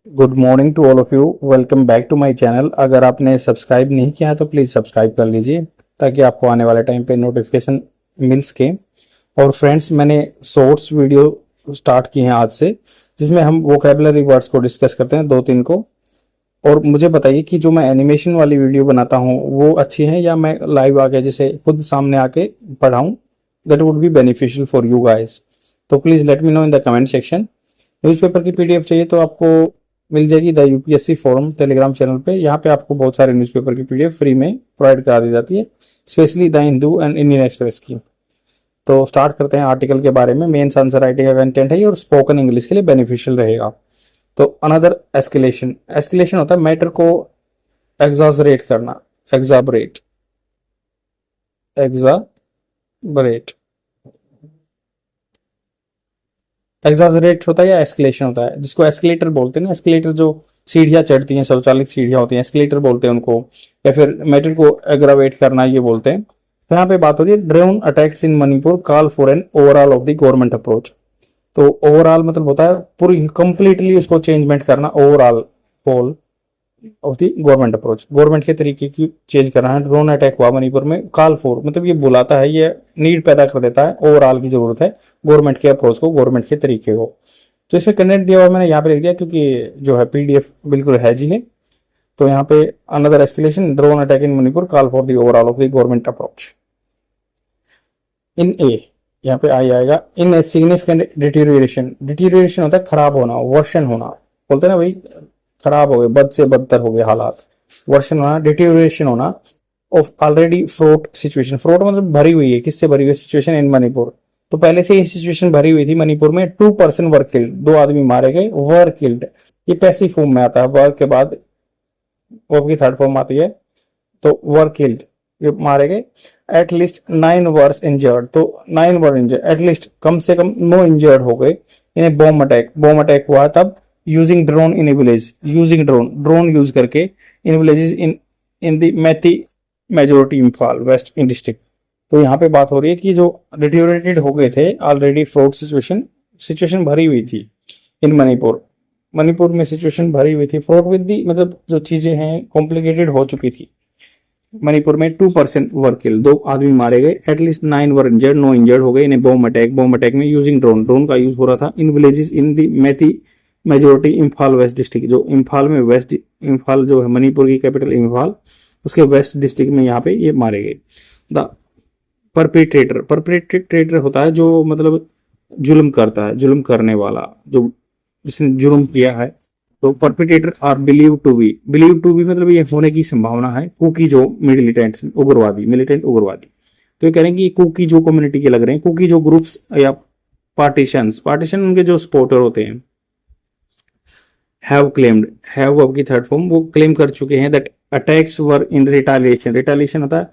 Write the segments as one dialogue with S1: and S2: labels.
S1: Good morning to all of you. Welcome back to my channel. अगर आपने subscribe नहीं किया है तो प्लीज़ सब्सक्राइब कर लीजिए ताकि आपको आने वाले टाइम पे नोटिफिकेशन मिल सके। और फ्रेंड्स, मैंने शॉर्ट्स वीडियो स्टार्ट की हैं आज से, जिसमें हम वोकेबलरी वर्ड्स को डिस्कस करते हैं, दो तीन को। और मुझे बताइए कि जो मैं एनिमेशन वाली वीडियो बनाता हूँ वो अच्छी है या मैं लाइव आके जैसे खुद सामने आके पढ़ाऊँ। That would be beneficial for you guys. तो please let me know in the comment section. Newspaper की पीडीएफ चाहिए तो आपको मिल जाएगी the UPSC forum Telegram channel पे। यहाँ पे आपको बहुत सारे न्यूज़पेपर की पीडीएफ फ्री में प्रोवाइड करा दी जाती है, specially the Hindu and Indian express की। तो स्टार्ट करते हैं आर्टिकल के बारे में। मेंस आंसर राइटिंग का कंटेंट है ये और स्पोकन इंग्लिश के लिए बेनिफिशियल रहेगा। तो अनदर एस्केलेशन। एस्केलेशन होता है मैटर को एग्जाजरेट करना, एग्जाबरेट, एग्जाबरेट। एग्जाजरेट होता है या एस्केलेशन होता है, जिसको एस्केलेटर बोलते हैं ना। एस्केलेटर जो सीढ़ियाँ चढ़ती हैं, स्वचालित सीढ़ियाँ होती हैं, एस्केलेटर बोलते हैं उनको। या फिर मैटर को एग्रावेट करना, ये बोलते हैं। तो यहाँ पे बात हो रही है drone attacks in Manipur call for an overall of the government approach. तो ओवरऑल मतलब होता है पूरी कंप्लीटली उसको चेंजमेंट करना, overall whole of the government approach, government के तरीके की चेंज करना है। ड्रोन अटैक हुआ मणिपुर में, कॉल फॉर मतलब ये बुलाता है, ये नीड पैदा कर देता है, ओवरऑल की जरूरत है गवर्नमेंट के अप्रोच को, गवर्नमेंट के तरीके को। तो इसमें कंटेंट दिया हुआ मैंने यहाँ पे लिख दिया क्योंकि जो है पीडीएफ बिल्कुल है जी है। तो यहाँ पे another escalation drone attack in Manipur call for the overall of the government approach. In a यहाँ पे आई आएगा। इन ए सिग्निफिकेंट डिटीरियरेशन। डिटीरियरेशन होता है खराब होना, वर्षन होना। बोलते हैं ना भाई खराब हो गए, बद से बदतर हो गए हालात। वर्षन होना, डिटीरियरेशन होना ऑफ ऑलरेडी फ्रोट सिचुएशन। फ्रोट मतलब भरी हुई है, किससे भरी हुई सिचुएशन इन मणिपुर। तो पहले से ये सिचुएशन भरी हुई थी मणिपुर में। 2% वर किल्ड, 2 आदमी मारे गए। वर किल्ड ये पैसिव फॉर्म में आता है, वर के बाद वर्ब की थर्ड फॉर्म आती है। तो वर किल्ड ये मारे गए। एटलीस्ट 9 वर्स इंजर्ड, तो 9 वर इंजर्ड, एटलीस्ट कम से कम 9 इंजर्ड हो गए। इन्हें बॉम्ब अटैक, बॉम्ब अटैक हुआ तब यूजिंग ड्रोन इन ए village, using drone, drone use करके इन विलेजेस इन द मैथी मेजोरिटी इम्फाल वेस्ट इन डिस्ट्रिक्ट। तो यहाँ पे बात हो रही है कि जो डिटोरेटेड हो गए थे ऑलरेडी फ्रॉड सिचुएशन, सिचुएशन भरी हुई थी इन मणिपुर। मणिपुर में सिचुएशन भरी हुई थी फ्रॉड विद दी, मतलब जो चीजें हैं कॉम्प्लिकेटेड हो चुकी थी। मणिपुर में 2% वर किल, 2 आदमी मारे गए। एटलीस्ट 9 वर इंजर्ड, 9 इंजर्ड हो गए। इन्हें बॉम्ब अटैक, बॉम्ब अटैक में यूजिंग ड्रोन, ड्रोन का यूज हो रहा था। इन विलेजेस इन दी मैथी मेजोरिटी इम्फाल वेस्ट डिस्ट्रिक्ट, जो इम्फाल में वेस्ट, इम्फाल जो है मणिपुर की कैपिटल इम्फाल, उसके वेस्ट डिस्ट्रिक्ट में यहाँ पे ये मारे गए। द परपेट्रेटर, परपेट्रेटर होता है जो मतलब जुल्म करता है, जुल्म करने वाला, जो जिसने जुल्म किया है। तो perpetrator are believe to be, believe to be मतलब ये होने की संभावना है कुकी जो मिलिटेंट उग्रवादी, मिलिटेंट उग्रवादी। तो ये कह रहे हैं कि कुकी जो कम्युनिटी के लग रहे हैं, कुकी जो ग्रुप्स या पार्टीशंस, पार्टीशन उनके जो सपोर्टर होते हैं। हैव क्लेम्ड, हैव अब की थर्ड फॉर्म, वो क्लेम कर चुके हैं that attacks were in retaliation. Retaliation होता है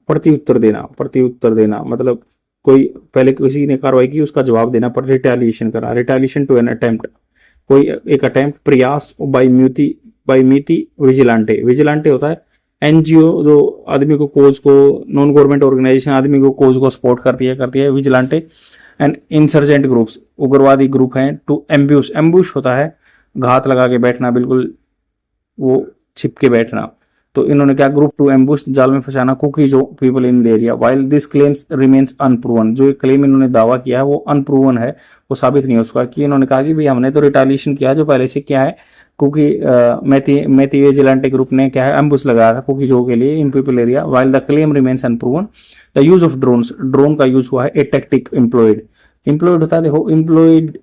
S1: प्रत्युत्तर देना, प्रत्युत्तर देना मतलब कोई पहले किसी ने कार्रवाई की उसका जवाब देना, पर रिटालिएशन करना। रिटालिएशन टू एन अटेम्प्ट, कोई एक अटेम्प्ट, प्रयास। बाई मीति विजिलेंटे, विजिलेंटे होता है एनजीओ जो आदमी को कोज को, नॉन गवर्नमेंट ऑर्गेनाइजेशन आदमी को कोज को सपोर्ट करती है विजिलेंटे। एंड इंसर्जेंट ग्रुप्स, उग्रवादी ग्रुप हैं। टू एम्ब्यूश, एम्बुश होता है घात लगा के बैठना, बिल्कुल वो छिप के बैठना। तो इन्होंने क्या, ग्रुप टू एम्बुश, जाल में फंसाना कुकी जो people in the area. While this claims remains unproven, जो क्लेम इन्होंने दावा किया है वो अनप्रूवन है, वो साबित नहीं है उसका। कि इन्होंने कहा कि भाई हमने तो रिटालिएशन किया जो पहले से क्या है, क्योंकि मैथी विजिलेंटे ग्रुप ने क्या है एम्बुश लगाया था कुकी जो के लिए in people area. While the claim remains unproven, the use of drones, drone का यूज हुआ है। ए टेक्टिक एम्प्लॉयड, एम्प्लॉयड होता है देखो, एम्प्लॉयड,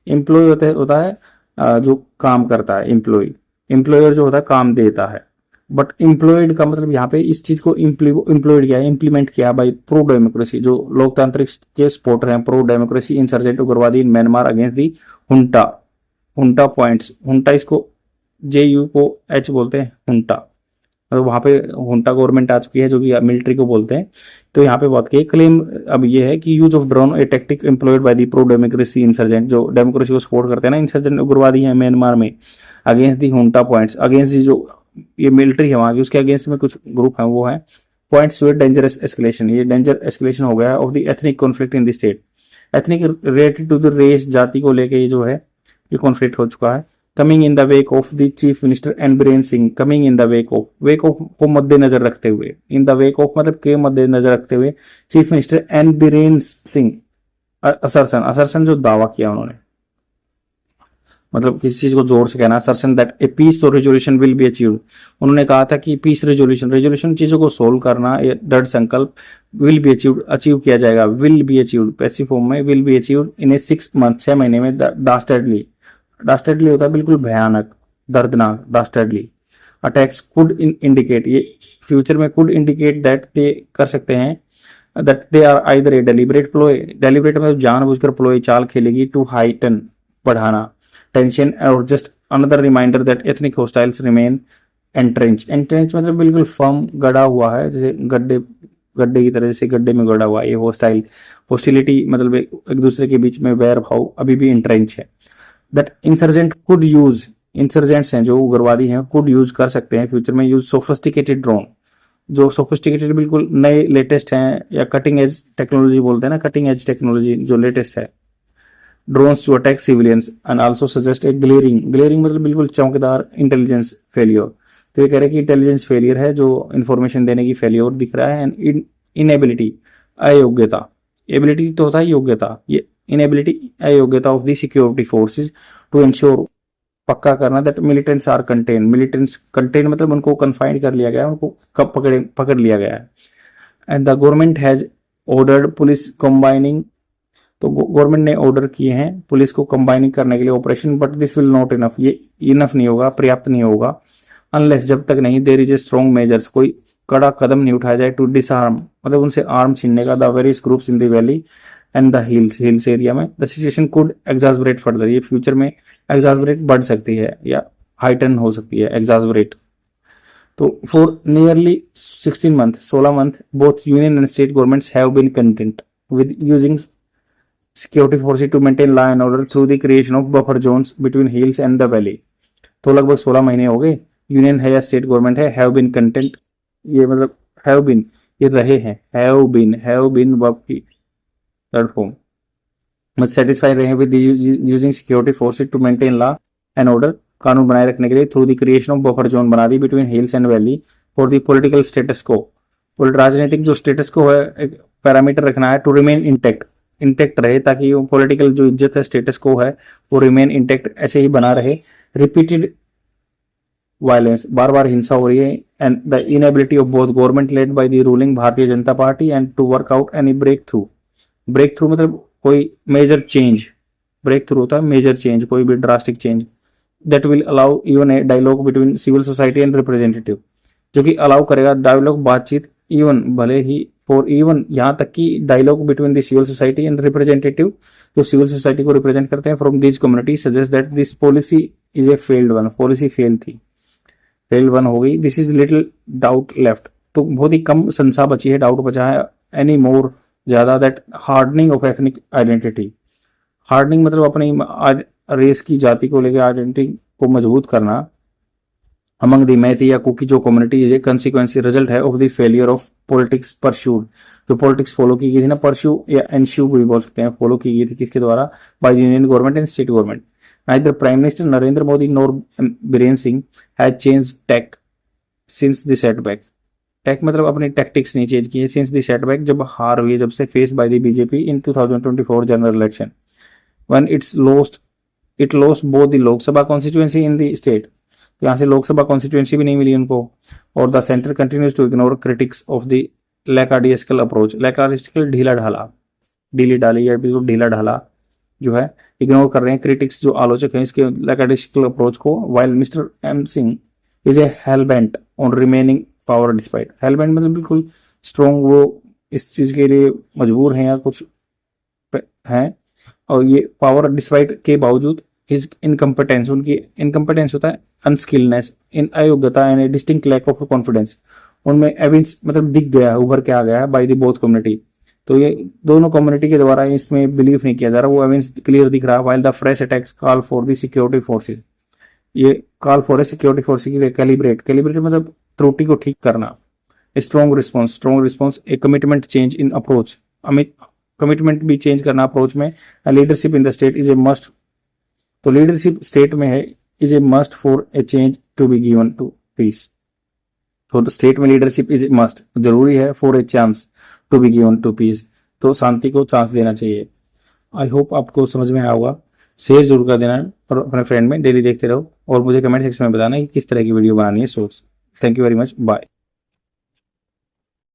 S1: एम्प्लॉय होता है जो काम करता है, एम्प्लॉय, एम्प्लॉयर जो होता है काम देता है। बट एम्प्लॉयड का मतलब यहाँ पे इस चीज को इम्प्लॉयड किया है, इंप्लीमेंट किया बाई प्रो डेमोक्रेसी, जो लोकतांत्रिक के सपोर्टर हैं, प्रो डेमोक्रेसी इंसर्जेंट उग्रवादी in Myanmar against the junta. Junta points, junta इसको JU को H बोलते हैं, हुंटा। और वहां पे हुंटा गवर्नमेंट आ चुकी है जो कि मिलिट्री को बोलते हैं। तो यहाँ पे बात की क्लेम अब ये है कि use of drone a tactic employed by the pro democracy insurgent, जो डेमोक्रेसी को सपोर्ट करते हैं ना, इंसर्जेंट उग्रवादी है म्यांमार में, against the junta points, against the जो ये मिलिट्री है वहां की, उसके अगेंस्ट में कुछ ग्रुप है वो है। पॉइंट्स टू डेंजरस एस्केलेशन, ये डेंजर एस्केलेशन हो गया है of the ethnic conflict in the state. Ethnic related to the race, जाति को लेके ये जो है ये कॉन्फ्लिक्ट हो चुका है। Coming in the wake of the chief minister N Biren Singh, coming in the wake of को मद्देनजर रखते हुए, इन द वेक ऑफ मतलब के मद्देनजर रखते हुए chief minister N Biren Singh असरसन, असरसन जो दावा किया उन्होंने, मतलब किसी चीज को जोर से कहना, असरसन दैट ए पीस और रेजोल्यूशन विल बी अचीव्ड, उन्होंने कहा था कि पीस रेजोल्यूशन, रेजोल्यूशन चीजों को सोल्व करना, दृढ़ संकल्प, विल बी अचीव्ड, अचीव किया जाएगा, will be achieved passive form में, will be achieved in a 6 month, 6 महीने में, डास्टर्डली, डास्टर्डली होता है बिल्कुल भयानक, दर्दनाक, डास्टर्डली, अटैक्स कुड इंडिकेट, ये फ्यूचर में कुड इंडिकेट दैट दे कर सकते हैं, that they are either a deliberate ploy, deliberate मतलब जानबूझकर प्लोए चाल खेलेगी, टू हाइटन बढ़ाना टेंशन, और just another reminder that ethnic hostiles remain entrench, entrench मतलब बिल्कुल फर्म गड़ा हुआ है, जैसे गड्ढे गड्ढे की तरह, जैसे गड्ढे में गड़ा हुआ है, ये होस्टाइल, होस्टिलिटी मतलब एक दूसरे के बीच में वैर भाव अभी भी एंट्रेंच है, that insurgent could use, insurgents हैं जो उग्रवादी हैं, कुड यूज कर सकते हैं फ्यूचर में, यूज सोफिस्टिकेटेड ड्रोन, जो सोफिस्टिकेटेड बिल्कुल नए लेटेस्ट हैं, या कटिंग एज टेक्नोलॉजी बोलते हैं ना, कटिंग एज टेक्नोलॉजी जो लेटेस्ट है, drones to attack civilians and also suggest a glaring, glaring मतलब बिल्कुल चौंकदार इंटेलिजेंस फेलियर, तो ये कह रहे हैं कि इंटेलिजेंस फेलियर है, जो इंफॉर्मेशन देने की फेलियर दिख रहा है, एंड इनएबिलिटी अयोग्यता, एबिलिटी तो होता है योग्यता, ये इनएबिलिटी अयोग्यता of the security forces to ensure, पक्का करना that militants are contain, militants contain मतलब उनको कन्फाइंड कर लिया गया है, उनको कब पकड़ लिया गया है, and the government has ordered police combining, तो गवर्नमेंट ने ऑर्डर किए हैं पुलिस को कंबाइनिंग करने के लिए operation, but this will not enough, ये इनफ नहीं होगा, पर्याप्त नहीं होगा, अनलेस जब तक नहीं there is a strong measures, कोई कड़ा कदम नहीं उठाया जाए, टू डिसआर्म मतलब उनसे आर्म छीनने का, the various groups in the valley and the hills area में, द सिचुएशन कुड एग्जास्परेट फर्दर, ये फ्यूचर में एग्जास्परेट बढ़ सकती है या हाइटन हो सकती है, एग्जास्परेट, तो for nearly 16 month, 16 month both union and state governments have been content with using security forces to maintain law and order through the creation of buffer zones between hills and the valley, तो लगभग 16 महीने हो गए, union है या state government है, have been content, ये मतलब हैव बीन, ये रहे हैं, हैव बीन वर्ब की थर्ड फॉर्म, मत सेटिस्फाई रहे with using security forces to maintain law and order, कानून बनाए रखने के लिए, through the creation of buffer zone बना दी between hills and valley, for the political status quo, राजनीतिक जो स्टेटस को है एक पैरामीटर रखना है, टू रिमेन इंटेक्ट रहे, ताकि वो पॉलिटिकल जो इज्जत है, स्टेटस को है, वो रिमेन इंटेक्ट ऐसे ही बना रहे, रिपीटेड वायलेंस, बार बार हिंसा हो रही है, and the inability of both government led by the ruling Bharatiya Janata Party and to work out any breakthrough मतलब कोई मेजर चेंज, ब्रेक थ्रू होता है मेजर चेंज, कोई भी drastic change, that will allow even a dialogue between civil society and representative, जो कि allow करेगा dialogue, बातचीत, इवन भले ही फॉर इवन यहाँ तक कि dialogue between the civil society and representative, जो सिविल सोसाइटी को रिप्रेजेंट करते हैं from this community, suggest that this policy is a failed one, policy fail थी, फेल्ड वन हो गई, this is little doubt left, तो बहुत ही कम संशय बची है, डाउट बचा है, एनी मोर ज्यादा, that hardening of ethnic identity, hardening मतलब अपनी रेस की जाति को लेकर आइडेंटिटी को मजबूत करना, अमंग द मैती या कुकी जो community is a consequence result है of the failure of politics pursued, जो पॉलिटिक्स फॉलो की गई थी ना, परस्यू या एनश्यू भी बोल सकते हैं, फॉलो की गई थी किसके द्वारा, by the union government and state government, neither prime minister Narendra Modi nor Biren Singh has change tack since the setback, tack मतलब अपनी टैक्टिक्स नहीं चेंज की है, सिंस द सेटबैक जब हार हुई है, जब से face by the BJP in 2024 general election, when it lost both the Lok Sabha constituency in the state, तो यहाँ से लोकसभा कॉन्स्टिट्यूएंसी भी नहीं मिली उनको, और the centre continues to ignore critics of the lackadaisical approach, lackadaisical ढीली डाली या बिल्कुल ढीला ढाला जो है इग्नोर कर रहे हैं क्रिटिक्स, जो आलोचक हैं इसके लैकार्डियस्कल अप्रोच को, while mister M Singh is a hellbent on remaining power despite, hellbent मतलब बिल्कुल स्ट्रॉन्ग, वो इस चीज के लिए मजबूर हैं या कुछ हैं, और ये पावर डिस्पाइट के बावजूद हिज इनकम्पिटेंस, उनकी इनकम्पिटेंस होता है अनस्किलनेस, इन अयोग्यता and distinct lack of confidence, उनमें एविडेंस मतलब दिख गया है, उभर के आ गया है बाय द बोथ कम्युनिटी, तो ये दोनों कम्युनिटी के द्वारा इसमें बिलीव नहीं किया जा रहा, वो एविडेंस क्लियर दिख रहा है, while the fresh attacks call for the security forces, ये call for a security forces की कैलिब्रेट मतलब त्रुटि को ठीक करना, strong response a commitment change in approach, commitment भी चेंज करना अप्रोच में, leadership in the state is a must, तो लीडरशिप स्टेट में है is a must for a change to be given to peace. तो स्टेट में leadership is must, जरूरी है, for a chance to be given to peace, तो शांति को चांस देना चाहिए। आई होप आपको समझ में आया होगा। शेयर जरूर कर देना और अपने फ्रेंड में डेली देखते रहो, और मुझे कमेंट सेक्शन में बताना कि किस तरह की वीडियो बनानी है shorts. Thank you very much, bye.